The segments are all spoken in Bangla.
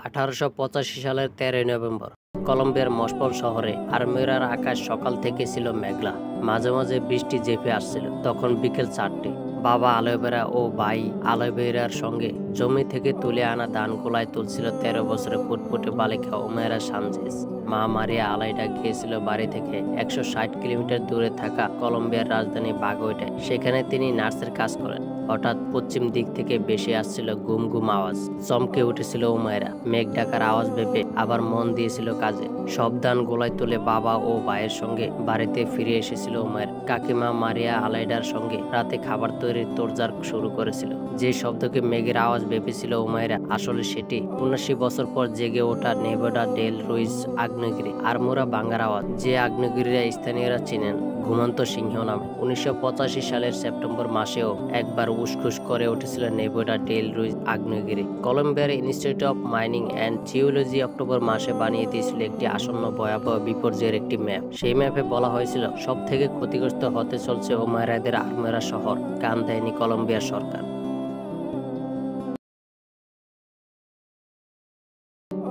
1885 সালের 13 নভেম্বর কলম্বিয়ার মস্কো শহরে আর্মেরার আকাশ সকাল থেকে ছিল মেঘলা, মাঝে মাঝে বৃষ্টি চেপে আসছিল। তখন বিকেল 4টে। বাবা আলোভেরা ও ভাই আলোভেরার সঙ্গে জমি থেকে তুলে আনা ধান গোলায় তুলছিল 13 বছরের ফুটফুটে বালিকা ওমেরা সানচেজ। মা মারিয়া আলাইডা গিয়েছিল বাড়ি থেকে 160 কিলোমিটার দূরে থাকা কলম্বিয়ার রাজধানী বাগোটায়। সেখানে তিনি নার্সের কাজ করেন। হঠাৎ পশ্চিম দিক থেকে ভেসে আসছিল গুম গুম আওয়াজ। চমকে উঠেছিল উমায়রা। মেঘ ডাকার আওয়াজ ভেবে আবার মন দিয়েছিল কাজে। সব ধান গোলায় তুলে বাবা ও ভাইয়ের সঙ্গে বাড়িতে ফিরে এসেছিল উমায়রা। কাকিমা মারিয়া আলাইডার সঙ্গে রাতে খাবার তৈরির তোড়জোড় শুরু করেছিল। যে শব্দকে মেঘের আওয়াজ ভেবেছিল উমায়রা, আসলে সেটি 79 বছর পর জেগে ওঠা নেভাডা ডেল রুইস আগ্নেয়গিরি আরমোরা ভাঙার আওয়াজ। যে আগ্নেয়গিরিরা স্থানীয়রা চিনেন ঘুমন্ত সিংহ নামে। 1985 সালের সেপ্টেম্বর মাসেও একবার উসখুস করে উঠেছিল নেভাডা ডেল রুইস আগ্নেয়গিরি। কলম্বিয়ার institute of mining and geology October মাসে বানিয়ে দিয়েছিল একটি আসন্ন ভয়াবহ বিপর্যয়ের একটি ম্যাপ। সেই ম্যাপে বলা হয়েছিল সব থেকে ক্ষতিগ্রস্ত হতে চলছে ওমায়রাদের আরমেরা শহর। কান দেয়নি কলম্বিয়ার সরকার।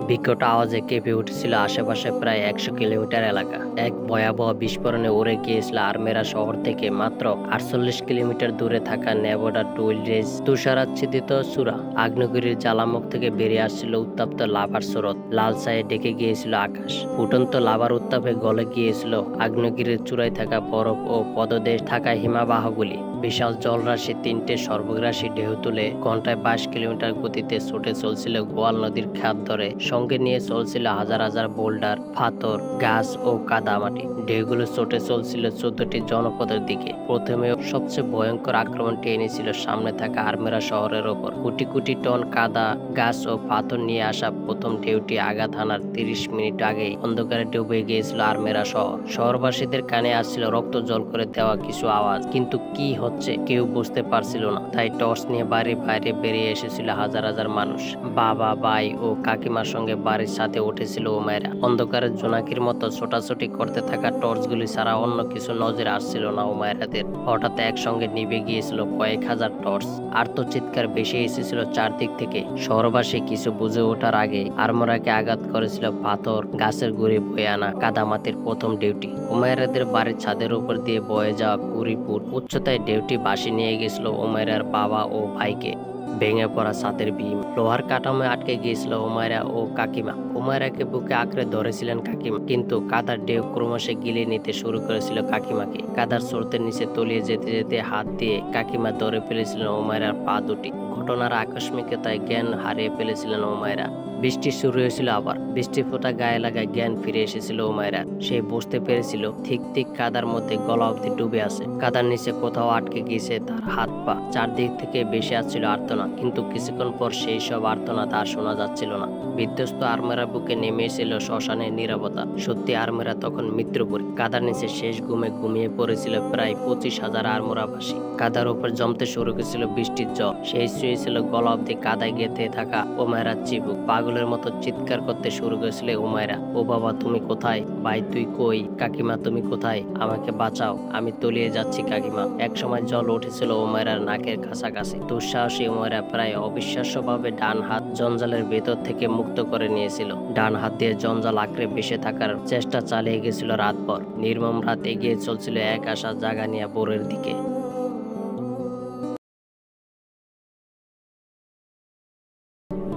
বিকট আওয়াজে কেঁপে উঠেছিল আশেপাশে প্রায় 100 কিলোমিটার এলাকা। এক ভয়াবহ বিস্ফোরণে উড়ে গিয়েছিল আরমেরা শহর থেকে মাত্র 48 কিলোমিটার দূরে থাকা নেভাডা ডুইল রেজ তুষারাচ্ছাদিত চূড়া। আগ্নেয়গিরির জ্বালামুখ থেকে বেরিয়ে আসছিল উত্তপ্ত লাভার স্রোত। লাল ছায়ে ডেকে গিয়েছিল আকাশ। ফুটন্ত লাভার উত্তাপে গলে গিয়েছিল আগ্নেয়গিরির চূড়ায় থাকা বরফ ও পদদেশ থাকা হিমাবাহগুলি। বিশাল জলরাশি 3টে সর্বগ্রাসী ঢেউ তুলে ঘন্টায় 22 কিলোমিটার গতিতে ছুটে চলছিল গোয়াল নদীর খাদ ধরে। সঙ্গে নিয়ে চলছিল হাজার হাজার বোল্ডার, পাথর, গাছ ও কাদামাটি। ঢেউগুলো ছুটে চলছিল 14টি জনপদের দিকে। প্রথমে সবচেয়ে ভয়ঙ্কর আক্রমণটি এনেছিল সামনে থাকা আরমেরা শহরের ওপর। কোটি কোটি টন কাদা, গাছ ও পাথর নিয়ে আসা প্রথম ঢেউটি আঘাত হানার 30 মিনিট আগেই অন্ধকারে ডুবে গিয়েছিল আরমেরা শহর। শহরবাসীদের কানে আসছিল রক্ত জল করে দেওয়া কিছু আওয়াজ, কিন্তু কি হচ্ছে কেউ বুঝতে পারছিল না। তাই টর্চ নিয়ে বাড়ির বাইরে বেরিয়ে এসেছিল হাজার হাজার মানুষ। বাবা, ভাই ও কাকিমার সঙ্গে বাড়ির সাথে উঠেছিল উমায়রা। অন্ধকারের জোনাকির মতো ছোটাছুটি করতে থাকা টর্চগুলি ছাড়া অন্য কিছু নজরে আসছিল না উমায়রাদের। হঠাৎ একসঙ্গে নিভে গিয়েছিল কয়েক হাজার টর্চ। আর্তচিৎকার ভেসে এসেছিল চারদিক থেকে। শহরবাসী কিছু বুঝে ওঠার আগে আরমোরাকে আঘাত করেছিল পাথর, গাছের গুঁড়ি বয়ে আনা কাদামাটির প্রথম ঢেউটি। উমায়রাদের বাড়ির ছাদের উপর দিয়ে বয়ে যাওয়া 20 ফুট উচ্চতায় ঢেউটি ভাসিয়ে নিয়ে গেছিল উমায়রার বাবা ও ভাইকে। ভেঙে পড়া ছাদের বিম, লোহার কাঠামোয় আটকে গিয়েছিল উমায়রা ও কাকিমা। উমায়রাকে বুকে আঁকড়ে ধরেছিলেন কাকিমা, কিন্তু কাদার ঢেউ ক্রমশ গিলিয়ে নিতে শুরু করেছিল কাকিমাকে। কাদার স্রোতের নিচে তলিয়ে যেতে যেতে হাত দিয়ে কাকিমা ধরে ফেলেছিলেন উমায়রার পা দুটি। ঘটনার আকস্মিকতায় জ্ঞান হারিয়ে ফেলেছিলেন উমায়রা। বৃষ্টি শুরু হয়েছিল আবার। বৃষ্টি ফোঁটা গায়ে লাগায় জ্ঞান ফিরে এসেছিল উমায়রা। সে বুঝতে পেরেছিল ঠিক ঠিক কাদার মধ্যে গলা অবধি ডুবে আছে। কাদার নিচে কোথাও আটকে গিয়েছে তার হাত পা। চারদিক থেকে বেশি আসছিল আর্তনাদ, কিন্তু কিছুক্ষণ পর সেই সব আর্তনাদ আর শোনা যাচ্ছিল না। বিধ্বস্ত আরমেরা বুকে নেমে এসেছিল শ্মশানের নীরবতা। সত্যি আরমেরা তখন মৃত্যুপুরী। কাদার নিচে শেষ ঘুমে ঘুমিয়ে পড়েছিল প্রায় 25,000 আরমোরাবাসী। কাদার উপর জমতে শুরু করেছিল বৃষ্টির জল। সেই শুয়েছিল গলা অবধি কাদায় গেঁথে থাকা উমায়রার চিবুক। পাগলের মতো চিৎকার করতে শুরু করেছিল উমায়রা। ও বাবা, তুমি কোথায়? ভাই, তুই কই? কাকিমা, তুমি কোথায়? আমাকে বাঁচাও, আমি তলিয়ে যাচ্ছি কাকিমা। একসময় জল উঠেছিল উমায়রার নাকের কাছাকাছি। দুঃসাহসী উমায়রা প্রায় অবিশ্বাস্যভাবে ডান হাত জঞ্জালের ভেতর থেকে মুক্ত করে নিয়েছিল। ডান হাত দিয়ে জঞ্জাল আঁকড়ে বেঁচে থাকার চেষ্টা চালিয়ে গেছিল রাতভর। নির্মম রাত এগিয়ে চলছিল এক আশা জাগানিয়া ভোরের দিকে।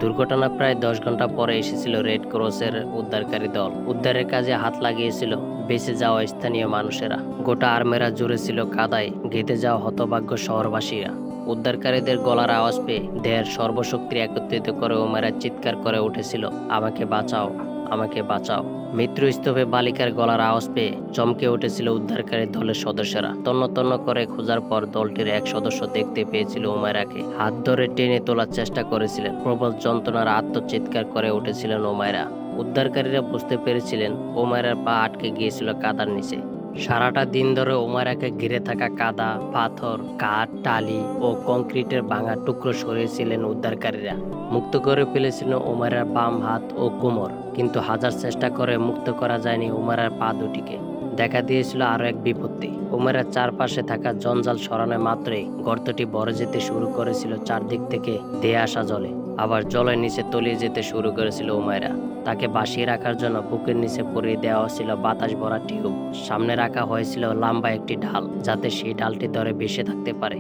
দুর্ঘটনা প্রায় 10 ঘন্টা পরে এসেছিল রেড ক্রসের উদ্ধারকারী দল। উদ্ধারের কাজে হাত লাগিয়েছিল বেঁচে যাওয়া স্থানীয় মানুষেরা। গোটা আরমেরা জুড়ে ছিল কাদায় গেঁথে যাওয়া হতভাগ্য শহরবাসীরা। উদ্ধারকারীদের গলার আওয়াজ পেয়ে দেহের সর্বশক্তি একত্রিত করে উমায়রা চিৎকার করে উঠেছিল, আমাকে বাঁচাও, আমাকে বাঁচাও। মৃত্যুস্তূপে বালিকার গলার আওয়াজ পেয়ে চমকে উঠেছিল উদ্ধারকারী দলের সদস্যরা। তন্ন তন্ন করে খোঁজার পর দলটির এক সদস্য দেখতে পেয়েছিল উমায়রাকে। হাত ধরে টেনে তোলার চেষ্টা করেছিলেন। প্রবল যন্ত্রণার আত্মচিৎকার করে উঠেছিলেন উমায়রা। উদ্ধারকারীরা বুঝতে পেরেছিলেন উমায়রার পা আটকে গিয়েছিল কাদার নিচে। সারাটা দিন ধরে উমায়রাকে ঘিরে থাকা কাদা, পাথর, কাঠ, টালি ও কংক্রিটের ভাঙা টুকরো সরিয়েছিলেন উদ্ধারকারীরা। মুক্ত করে ফেলেছিলেন উমায়রার বাম হাত ও কোমর, কিন্তু হাজার চেষ্টা করে মুক্ত করা যায়নি উমায়রার পা দুটিকে। দেখা দিয়েছিল আরো এক বিপত্তি। উমায়রার চারপাশে থাকা জঞ্জাল সরানো মাত্রই গর্তটি ভরে যেতে শুরু করেছিল চারদিক থেকে ধেয়ে আসা জলে। আবার জলের নিচে তলিয়ে যেতে শুরু করেছিল উমাইরা। তাকে বাঁচিয়ে রাখার জন্য বুকের নিচে পরিয়ে দেওয়া হয়েছিল বাতাস ভরা টিউব। সামনে রাখা হয়েছিল লম্বা একটি ঢাল, যাতে সেই ঢালটি ধরে ভেসে থাকতে পারে।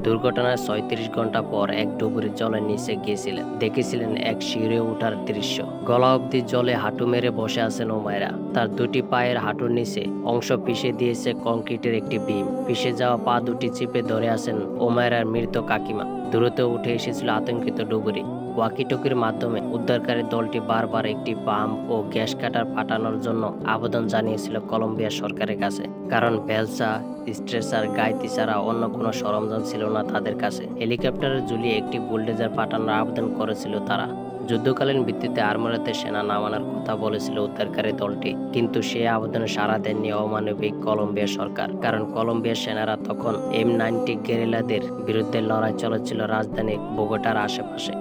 দুর্ঘটনার ৩৬ ঘন্টা পর এক ডুবুরি জলের নিচে গিয়েছিলেন, দেখেছিলেন এক শিউরে ওঠার দৃশ্য। গলা অবধি জলে হাঁটু মেরে বসে আছেন উমাইরা। তার দুটি পায়ের হাঁটুর নিচে অংশ পিষে দিয়েছে কংক্রিটের একটি বিম। পিষে যাওয়া পা দুটি চিপে ধরে আছেন উমাইরার মৃত কাকিমা। দ্রুত উঠে এসেছিল আতঙ্কিত ডুবুরি। ওয়াকিটকির মাধ্যমে উদ্ধারকারী দলটি বারবার একটি পাম্প ও গ্যাস কাটার পাঠানোর জন্য আবেদন জানিয়েছিল কলম্বিয়া সরকারের কাছে, কারণ বেলসা, স্ট্রেচার, গাইতি ছাড়া অন্য কোনো সরঞ্জাম ছিল না তাদের কাছে। হেলিকপ্টারে ঝুলিয়ে একটি বুলডোজার পাঠানোর আবেদন করেছিল তারা। যুদ্ধকালীন ভিত্তিতে আর্মোরাতে সেনা নামানোর কথা বলেছিল উদ্ধারকারী দলটি, কিন্তু সে আবেদনে সাড়া দেননি অমানবিক কলম্বিয়া সরকার, কারণ কলম্বিয়ার সেনারা তখন M90 গেরিলাদের বিরুদ্ধে লড়াই চলেছিল রাজধানী বোগোটার আশেপাশে।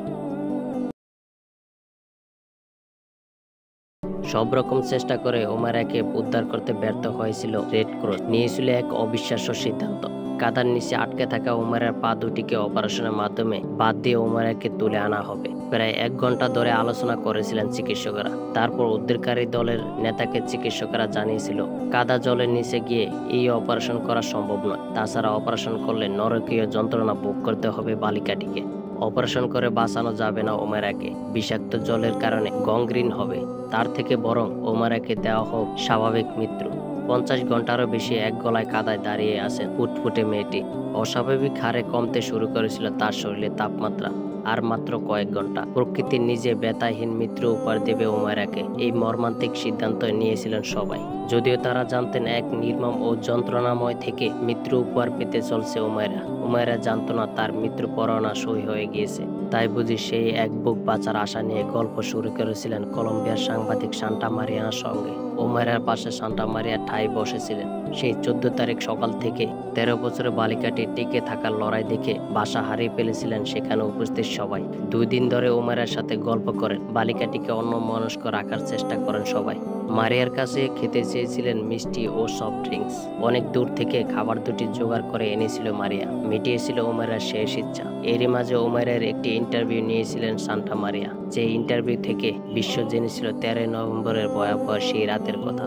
সব রকম চেষ্টা করে উমাইরাকে উদ্ধার করতে ব্যর্থ হয়েছিল রেড ক্রস। নিয়েছিল এক অবিশ্বাস্য সিদ্ধান্ত। কাদার নিচে আটকে থাকা উমাইরার পা দুটিকে অপারেশনের মাধ্যমে বাদ দিয়ে উমাইরাকে তুলে আনা হবে। প্রায় 1 ঘন্টা ধরে আলোচনা করেছিলেন চিকিৎসকরা। তারপর উদ্ধারকারী দলের নেতাকে চিকিৎসকরা জানিয়েছিল কাদা জলের নিচে গিয়ে এই অপারেশন করা সম্ভব নয়। তাছাড়া অপারেশন করলে নরকীয় যন্ত্রণা ভোগ করতে হবে বালিকাটিকে। অপারেশন করে বাঁচানো যাবে না উমাইরাকে, বিষাক্ত জলের কারণে গংগ্রিন হবে। তার থেকে বরং উমাইরাকে দেওয়া হোক স্বাভাবিক মৃত্যু। 50 ঘন্টারও বেশি এক গলায় কাদায় দাঁড়িয়ে আছেন ফুটফুটে মেয়েটি। অস্বাভাবিক হারে কমতে শুরু করেছিল তার শরীরের তাপমাত্রা। আর মাত্র কয়েক ঘন্টা প্রকৃতির নিজে ব্যথাহীন মৃত্যু উপহার দেবে উমাইরাকে। এই মর্মান্তিক সিদ্ধান্ত নিয়েছিলেন সবাই, যদিও তারা জানতেন এক নির্মম ও যন্ত্রণাময় থেকে মৃত্যু উপহার পেতে চলছে উমাইরা। উমাইরা জানতো না তার মৃত্যু পরোয়ানা সই হয়ে গিয়েছে। তাই বুঝি সেই এক বুক বাঁচার আশা নিয়ে গল্প শুরু করেছিলেন কলম্বিয়ার সাংবাদিক সান্টা মারিয়ানার সঙ্গে। উমাইরার পাশে সান্টা মারিয়া ঠাই বসেছিলেন। সেই 14 তারিখ সকাল থেকে 13 বছরের বালিকাটি টিকে থাকার লড়াই দেখে বাসা হারিয়ে ফেলেছিলেন সেখানে উপস্থিত সবাই। 2 দিন ধরে উমাইরার সাথে গল্প করেন, বালিকাটিকে অন্যমনস্ক রাখার চেষ্টা করেন সবাই। মারিয়ার কাছে খেতে চেয়েছিলেন মিষ্টি ও সফট ড্রিঙ্কস। অনেক দূর থেকে খাবার দুটি জোগাড় করে এনেছিল মারিয়া, মিটিয়েছিল উমাইরার শেষ ইচ্ছা। এরই মাঝে উমাইরার একটি ইন্টারভিউ নিয়েছিলেন সান্টা মারিয়া, যে ইন্টারভিউ থেকে বিশ্ব জেনেছিল 13 নভেম্বরের ভয়াবহ সেই রাতের কথা।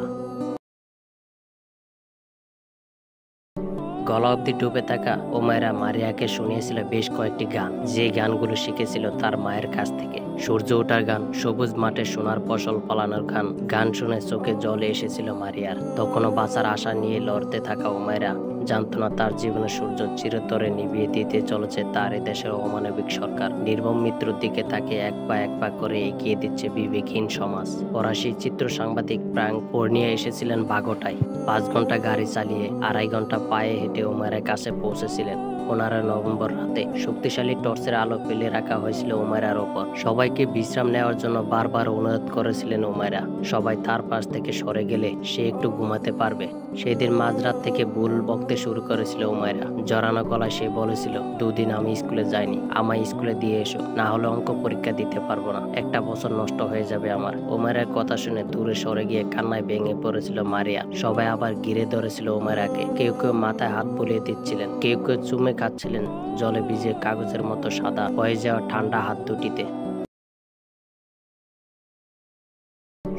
গলা অব্দি ডুবে থাকা উমাইরা মারিয়াকে শুনিয়েছিল বেশ কয়েকটি গান, যে গানগুলো শিখেছিল তার মায়ের কাছ থেকে। সূর্য ওঠার গান, সবুজ মাঠে সোনার ফসল ফলানোর গান। গান শুনে চোখে জলে এসেছিল মারিয়ার। তখনও বাঁচার আশা নিয়ে লড়তে থাকা উমাইরা জানতো না তার জীবনের সূর্য চিরতরে নিভিয়ে দিতে চলেছে তার এ দেশের অমানবিক সরকার। নির্মম মৃত্যুর দিকে তাকে এক পা করে এগিয়ে দিচ্ছে বিবেকহীন সমাজ। ফরাসি চিত্র সাংবাদিক ফ্রাঙ্ক ফোর্নিয়া এসেছিলেন বাগোটায়। 5 ঘন্টা গাড়ি চালিয়ে 2.5 ঘন্টা পায়ে হেঁটে উমাইরার কাছে পৌঁছেছিলেন। 15 নভেম্বর রাতে শক্তিশালী টর্চের আলো ফেলে রাখা হয়েছিল উমাইরার ওপর। সবাইকে বিশ্রাম নেওয়ার জন্য বারবার অনুরোধ করেছিলেন উমাইরা। সবাই তার পাশ থেকে সরে গেলে সে একটু ঘুমাতে পারবে। সেদিন মাঝরাত থেকে ভুল বকতে শুরু করেছিল উমাইরা। জড়ানো গলায় সে বলেছিল, 2 দিন আমি স্কুলে যাইনি, আমায় স্কুলে দিয়ে এসো, না হলে অঙ্ক পরীক্ষা দিতে পারবো না, 1টা বছর নষ্ট হয়ে যাবে আমার। উমাইরার কথা শুনে দূরে সরে গিয়ে কান্নায় ভেঙে পড়েছিল মারিয়া। সবাই আবার ঘিরে ধরেছিল উমাইরাকে। কেউ কেউ মাথায় হাত বুলিয়ে দিচ্ছিলেন, কেউ কেউ চুমে খাচ্ছিলেন জলে ভিজে কাগজের মতো সাদা হয়ে যাওয়া ঠান্ডা হাত দুটিতে।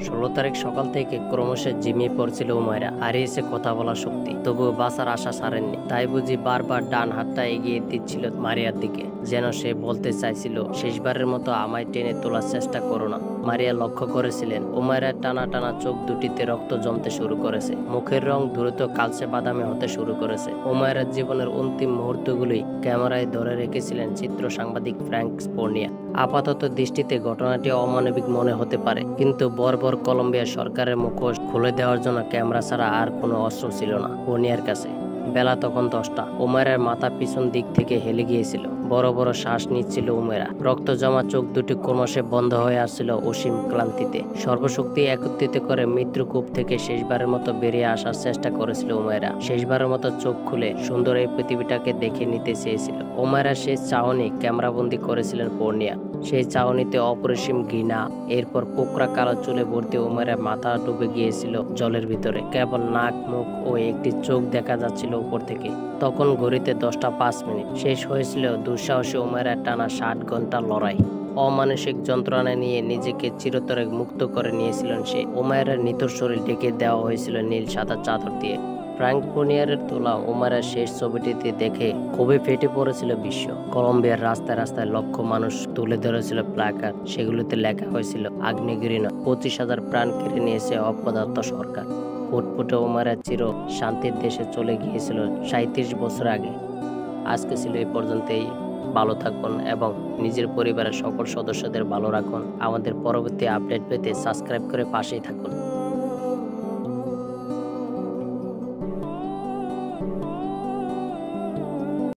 16 তারিখ সকাল থেকে ক্রমশ ঝিমিয়ে পড়ছিল উমাইরা, হারিয়েছে কথা বলার শক্তি। তবুও বাঁচার আশা ছাড়েননি। তাই বুঝি বারবার ডান হাতটা এগিয়ে দিচ্ছিল মারিয়ার দিকে, যেন সে বলতে চাইছিল, শেষবারের মতো আমায় টেনে তোলার চেষ্টা করো না। মারিয়া লক্ষ্য করেছিলেন উমাইরার টানা টানা চোখ দুটিতে রক্ত জমতে শুরু করেছে। মুখের রং দ্রুত কালচে বাদামি হতে শুরু করেছে। উমাইরার জীবনের অন্তিম মুহূর্তগুলি ক্যামেরায় ধরে রেখেছিলেন চিত্র সাংবাদিক ফ্রাঙ্ক ফোর্নিয়া। আপাতত দৃষ্টিতে ঘটনাটি অমানবিক মনে হতে পারে, কিন্তু বর্বর কলম্বিয়া সরকারের মুখোশ খুলে দেওয়ার জন্য ক্যামেরা ছাড়া আর কোনো অস্ত্র ছিল না ফোর্নিয়ার কাছে। বেলা তখন 10টা। উমাইরার মাথা পিছন দিক থেকে হেলে গিয়েছিল। বড় বড় শ্বাস নিচ্ছিল উমেরা। রক্ত জমা চোখ দুটি ক্রমশে বন্ধ হয়ে আসছিল অসীম ক্লান্তিতে। সর্বশক্তি একত্রিত করে মৃত্যুকূপ থেকে শেষবারের মতো বেরিয়ে আসার চেষ্টা করেছিল উমেরা। শেষবারের মতো চোখ খুলে সুন্দর এই পৃথিবীটাকে দেখে নিতে চেয়েছিল। উমেরা সেই চাহনি ক্যামেরাবন্দি করেছিলেন পূর্ণিয়া। সেই চাহনিতে অপরিসীম ঘৃণা। এরপর কোকড়া কালো চুলে ভর্তি উমেরা মাথা ডুবে গিয়েছিল জলের ভিতরে। কেবল নাক, মুখ ও একটি চোখ দেখা যাচ্ছিল উপর থেকে। তখন ঘড়িতে 10টা 5 মিনিট। শেষ হয়েছিল দুঃসাহসী উমেরার টানা 60 ঘন্টার লড়াই। অমানসিক যন্ত্রণা নিয়ে নিজেকে চিরতরে মুক্ত করে নিয়েছিলেন সে। উমাইরের নিথর শরীর ঢেকে দেওয়া হয়েছিল নীল সাদা চাদর দিয়ে। ফ্রাঙ্ক ফোনিয়ারের তোলা উমাইরের শেষ ছবিটিতে দেখে খুবই ফেটে পড়েছিল বিশ্ব। কলম্বিয়ার রাস্তায় রাস্তায় লক্ষ মানুষ তুলে ধরেছিল প্ল্যাকার্ড। সেগুলোতে লেখা হয়েছিল আগ্নেয়গিরি নয়, 25,000 প্রাণ কেড়ে নিয়েছে অপদার্থ সরকার। ফুটফুটে উমাইরের চির শান্তির দেশে চলে গিয়েছিল 37 বছর আগে। আজকে ছিল এই পর্যন্তই। ভালো থাকুন এবং নিজের পরিবারের সকল সদস্যদের ভালো রাখুন। আমাদের পরবর্তী আপডেট পেতে সাবস্ক্রাইব করে পাশেই থাকুন।